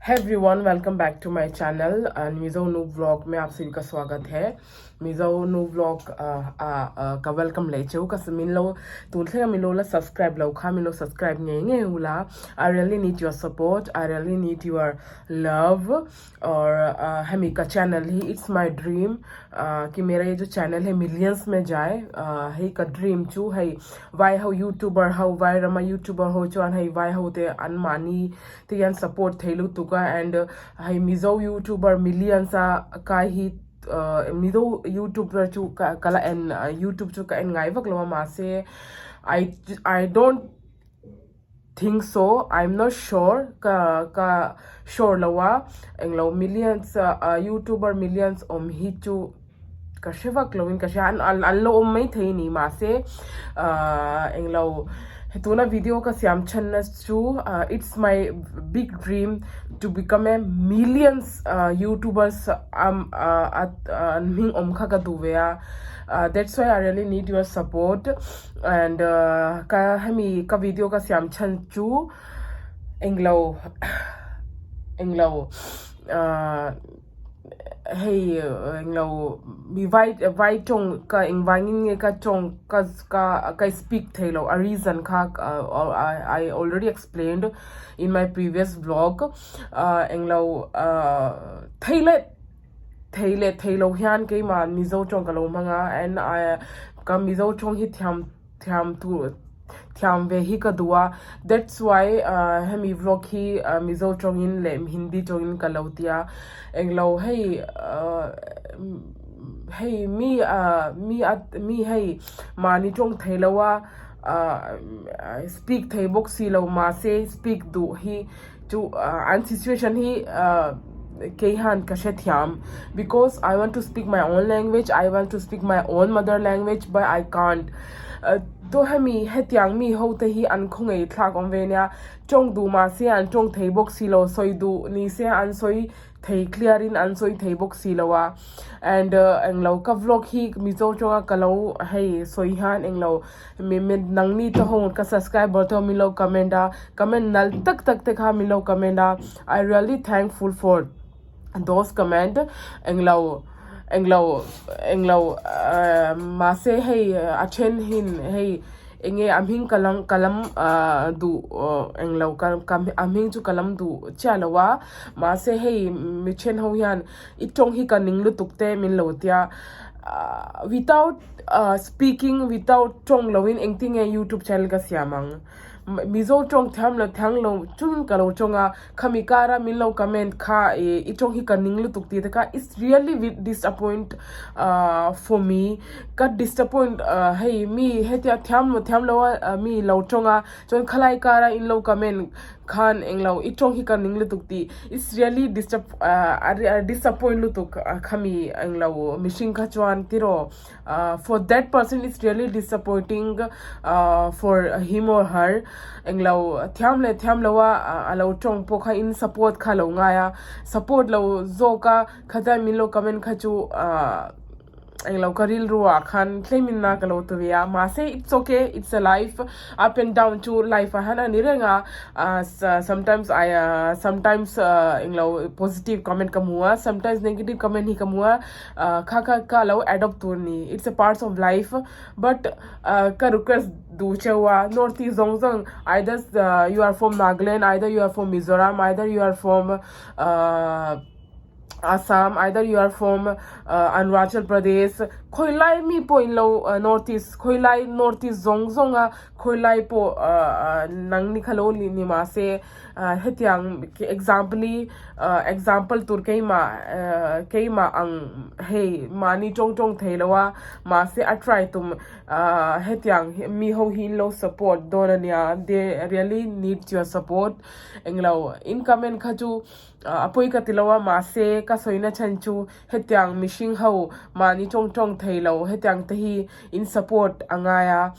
Hey everyone, welcome back to my channel and Mizo new vlog में आप सभी का स्वागत है। Mizo new vlog का welcome ले चुका कस मिन लो तुलसे का मिन लो ला subscribe लो खा मिन लो subscribe नहीं hula. I really need your support. I really need your love और हमी का channel he it's my dream कि मेरा ये जो channel है millions में जाए है का dream चू है why how YouTuber how why Rama YouTuber हो चुन है why how ते अनमानी ते यान support थे लो तुका and है Mizo YouTuber millions का ही Mizo YouTuber chu kala and YouTube chu ka en ngai vak lawa ma se I don't think so. I'm not sure ka sure lawa englo millions YouTuber millions hi chu ka sheva klowin ka shan an lo mai thei ni ma se englo hetuna video ka siam channa chu it's my big dream to become a millions YouTubers ming omkha ka duwea that's why I really need your support and ka hami ka video ka siam chan chu englo hey englo mi vai chong ka engwangin ka chong ka speak thelo a reason kha I already explained in my previous vlog englo thelo hian ke ma Mizo chong ka lo manga and I ka Mizo chong hi thiam ve hi ka dua that's why hemi vlog hi Mizo chong in le hindi chong in ka lo tia englo hey mi hey mani chong thelawa speak thai box si lo ma se speak du hi to an situation hi Kehan Kashethyam because I want to speak my own language, I want to speak my own mother language, but I can't. To hemi hetyang mi ho te hi an khongai thla kom venia chong du ma se an chong thei bok silo soi du ni se an soi thei clear in an soi thei bok silowa and englo ka vlog hi Mizo chonga kalo hey soi han englo me nang ni to hon ka subscriber to mi lo comment nal tak te kha mi lo comment I really thankful for those comment englo ma se hey achen hin hey enge amhing kalam du englo amhing chu kalam du chalawa ma se hey michen ho yan itong hi kaning lu tukte min lo tia without speaking without chong lowin engting a YouTube channel ka siamang Mizo chong tham la thang lo chun ka lo chonga khamikara min lo comment kha e chong hi kaning lu tukti ta ka it's really disappoint for me ka disappoint hey mi hetia tham lo mi lo chonga chon khalai kara in lo comment khan englo chong hi kaning lu tukti it's really disappoint lu tuk khami englo mishing kha chwan tiro for that person it's really disappointing for him or her englo thiam lawa alo chong pokha in support kha lo ngaya support lo zoka khada min lo comment kha chu englo karil ruwa khan claimin na kalo to ya ma say it's okay it's a life up and down to life hana nirenga sometimes I sometimes englo positive comment kamua sometimes negative comment hi kamua kha lo adopt to ni it's a parts of life but ka request du chewa northeast zong either you are from Nagaland either you are from Mizoram either you are from Assam, either you are from Arunachal Pradesh, Khoilai mi po in lo northeast, Khoilai northeast zonga, Khoilai po nang ni khalo ni ma se hetiang example tur keima ang hey mani chong theilawa ma se I try tum hetiang mi ho hin lo support donania they really need your support englo in comment khaju apoi ka tilawa ma se ka soina chanchu hetiang mishing ho mani chong thailo hetiang tahi in support angaya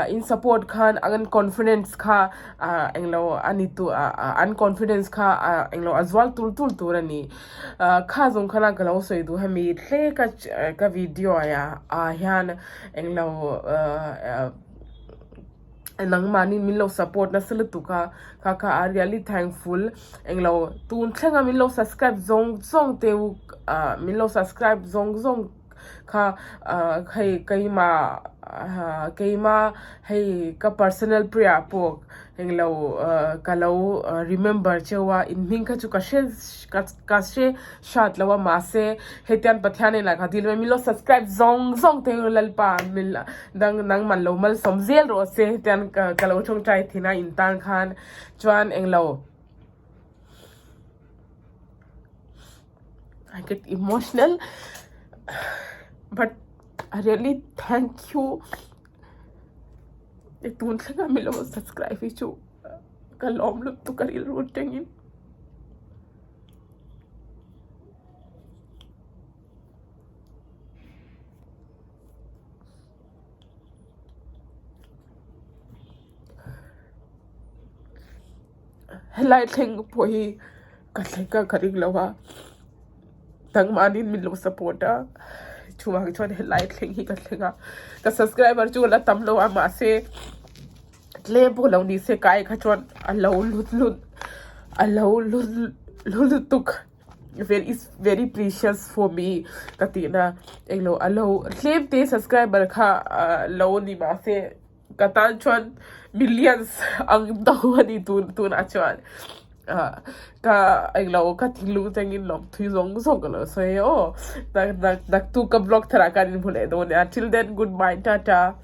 in support khan agan confidence kha englo anitu unconfidence kha englo azwal tul turani kha zong khana galo soidu hami tle ka video ya hian englo nang mani min lo support na sel tu ka I really thankful englo tun thlenga min lo subscribe zong te min lo subscribe zong kha kai ma hei ka personal priya pok englo ka lo remember chewa in ming kha chu ka she shat lawa ma se hetian pathyane na khatil min lo subscribe zong te lalpa mil dang nang man lo mal somzel ro se hetian ka lo thong trai thina in tan khan chuan englo I get emotional, but I really thank you. I don't think I'm going to subscribe to you. Kalom look to Karil rooting in. Lighting poi Katleka Kariglava. Tang manin min lo supporter. Chuang chuan lighting hi Katlega. The subscriber chula tamlo amase. Le bolo ni se kai khachuan allow tuk very precious for me katina englo allow claim te subscriber kha low ni ma se katan chuan millions ang dawani tun a chuan ka englo ka thilu tengin lom thui zong lo so yo dak tu ka block thara kanin phule do until then goodbye tata.